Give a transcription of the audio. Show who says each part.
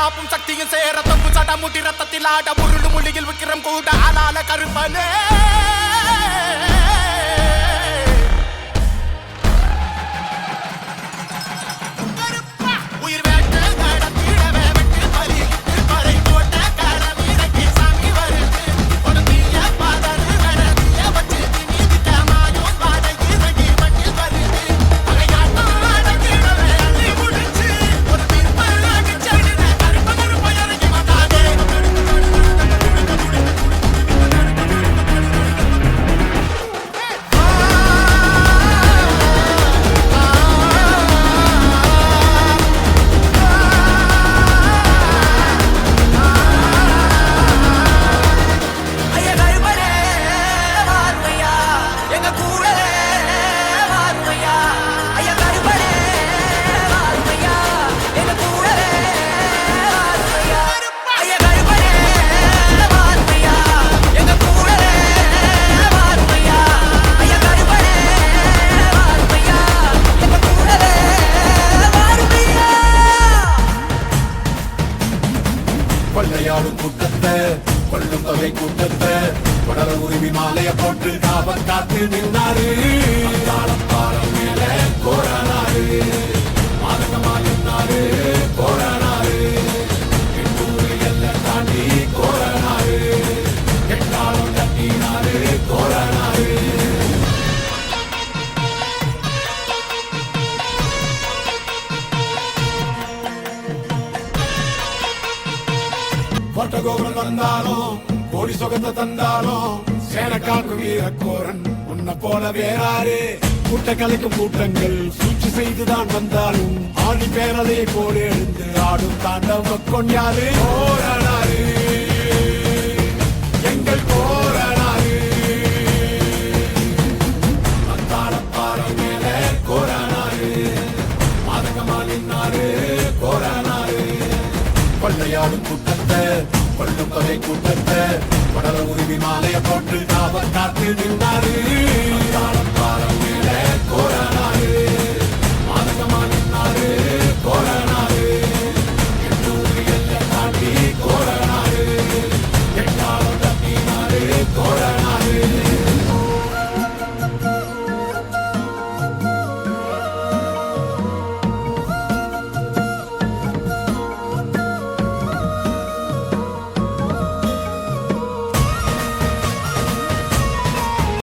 Speaker 1: காப்பும் சக்தியும் சேர தொங்கு சடமுடி ரத்தத்தில் ஆட முருடு மொழியில் விக்கிரம் கூட அலால கருப்பனே
Speaker 2: கொள்ளையாடும் கூட்டத்தை கொள்ளும் தொகை கூட்டத்தை கொடல உரிமை மாலைய போட்டு காவல் காத்து நின்றாரு பாலம் மேல கோரானாரு மாதகமா நின்றாரு கோரானாரு எண்ணூறு எல்லாம் தாண்டி கோரானாரு எட்டாலும் தட்டினாரு கோரானாரு கோட்டை கோபுரம் வந்தாலும் கோடி சொகத்தை தந்தாலும் சேனக்காக்கு வீரக்கோரன் உன்னை போல வேறாரு கூட்ட கலைக்கும் கூட்டங்கள் சூழ்ச்சி செய்துதான் வந்தாலும் ஆணி பேரலை போடு எழுந்து ஆடும் தாண்டவ கொண்டாரு போரானாரு எங்கள் போரானாரு அந்தாளப்பாறை மேல கோரானாரு மாதகமா நின்னாரு கோரானாரு கொள்ளையாடும் கூட்டத்தை கொள்ளும் தொகை கூட்டத்தை கொடல உரிமை மாலைய போட்டு காவல் காத்து நின்றாரு